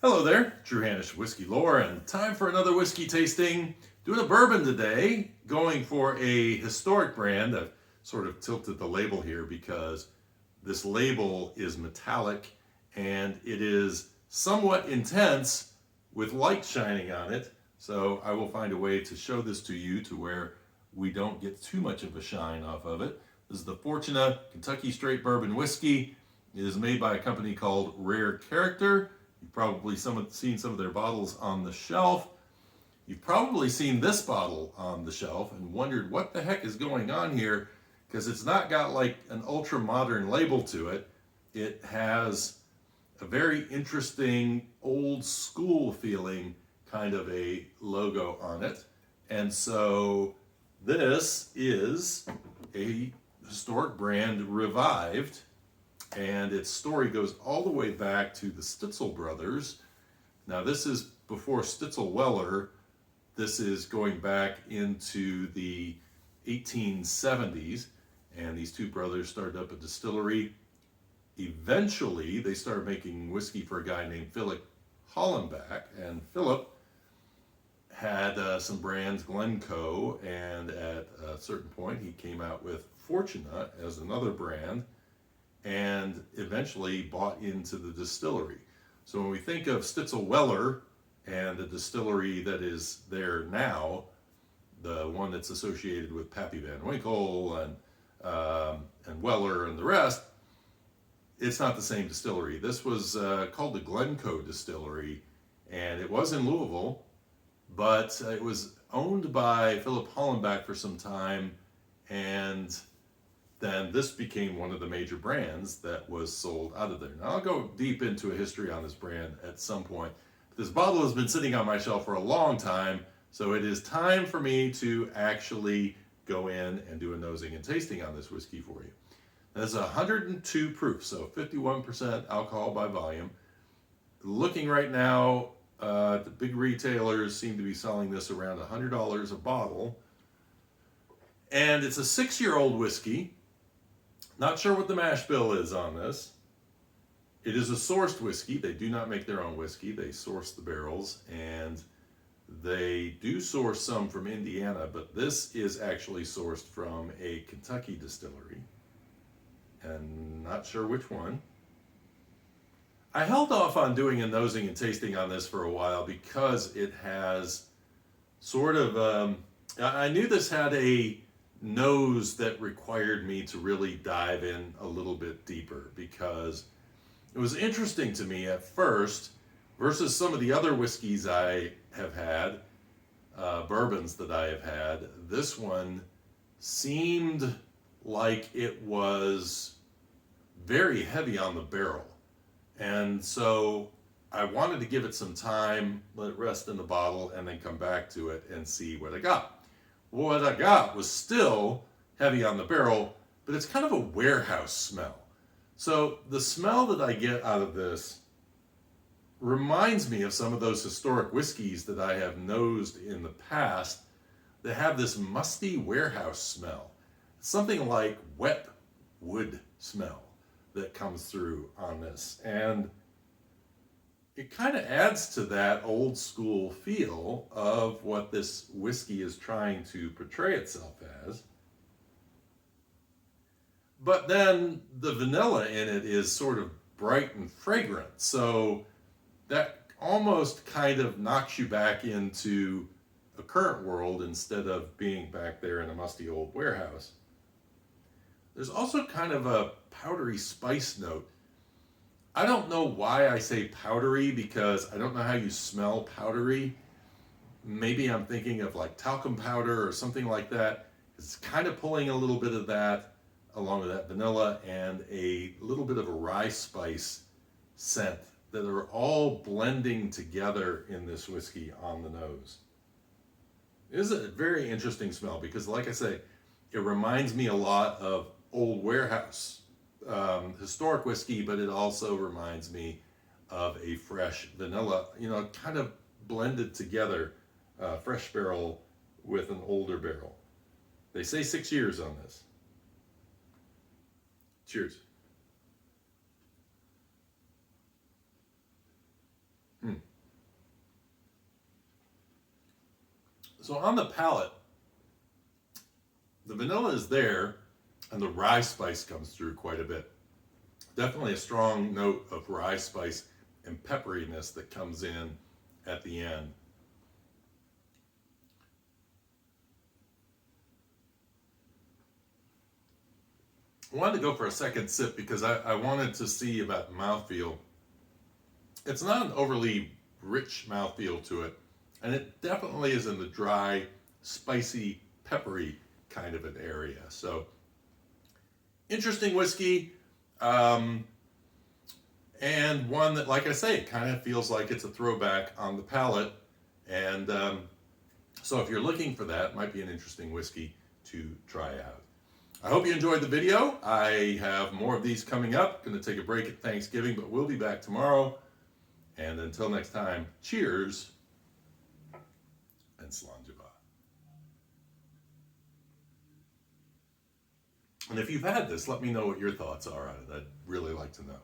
Hello there, Drew Hanish Whiskey Lore, and time for another whiskey tasting. Doing a bourbon today, going for a historic brand. I've sort of tilted the label here because this label is metallic and it is somewhat intense with light shining on it. So I will find a way to show this to you to where we don't get too much of a shine off of it. This is the Fortuna Kentucky Straight Bourbon Whiskey. It is made by a company called Rare Character. You've probably seen some of their bottles on the shelf. You've probably seen this bottle on the shelf and wondered what the heck is going on here, because it's not got like an ultra modern label to it. It has a very interesting old school feeling kind of a logo on it. And so this is a historic brand revived. And its story goes all the way back to the Stitzel brothers. Now this is before Stitzel Weller. This is going back into the 1870s. And these two brothers started up a distillery. Eventually, they started making whiskey for a guy named Philip Hollenbach. And Philip had some brands, Glencoe, and at a certain point he came out with Fortuna as another brand, and eventually bought into the distillery. So when we think of Stitzel Weller and the distillery that is there now, the one that's associated with Pappy Van Winkle and Weller and the rest, it's not the same distillery. This was called the Glencoe Distillery, and it was in Louisville, but it was owned by Philip Hollenbach for some time, and then this became one of the major brands that was sold out of there. Now I'll go deep into a history on this brand at some point. This bottle has been sitting on my shelf for a long time, so it is time for me to actually go in and do a nosing and tasting on this whiskey for you. Now, it's 102 proof, so 51% alcohol by volume. Looking right now, the big retailers seem to be selling this around $100 a bottle. And it's a 6-year-old whiskey. Not sure what the mash bill is on this. It is a sourced whiskey. They do not make their own whiskey. They source the barrels, and they do source some from Indiana, but this is actually sourced from a Kentucky distillery, and not sure which one. I held off on doing a nosing and tasting on this for a while because it has sort of, I knew this had a nose that required me to really dive in a little bit deeper, because it was interesting to me at first versus some of the other whiskeys I have had, bourbons that I have had. This one seemed like it was very heavy on the barrel, and so I wanted to give it some time, let it rest in the bottle, and then come back to it and see what I got. What I got was still heavy on the barrel, but it's kind of a warehouse smell. So the smell that I get out of this reminds me of some of those historic whiskeys that I have nosed in the past that have this musty warehouse smell. Something like wet wood smell that comes through on this. And it kind of adds to that old school feel of what this whiskey is trying to portray itself as. But then the vanilla in it is sort of bright and fragrant. So that almost kind of knocks you back into a current world instead of being back there in a musty old warehouse. There's also kind of a powdery spice note. I don't know why I say powdery, because I don't know how you smell powdery. Maybe I'm thinking of like talcum powder or something like that. It's kind of pulling a little bit of that along with that vanilla and a little bit of a rye spice scent that are all blending together in this whiskey on the nose. It is a very interesting smell because, like I say, it reminds me a lot of old warehouse historic whiskey, but it also reminds me of a fresh vanilla, kind of blended together, fresh barrel with an older barrel. They say 6 years on this. Cheers. So on the palate, the vanilla is there, and the rye spice comes through quite a bit. Definitely a strong note of rye spice and pepperiness that comes in at the end. I wanted to go for a second sip because I wanted to see about mouthfeel. It's not an overly rich mouthfeel to it, and it definitely is in the dry, spicy, peppery kind of an area. So, interesting whiskey, and one that, like I say, it kind of feels like it's a throwback on the palate. And so if you're looking for that, it might be an interesting whiskey to try out. I hope you enjoyed the video. I have more of these coming up. Going to take a break at Thanksgiving, but we'll be back tomorrow. And until next time, cheers and Slainte. And if you've had this, let me know what your thoughts are on it. I'd really like to know.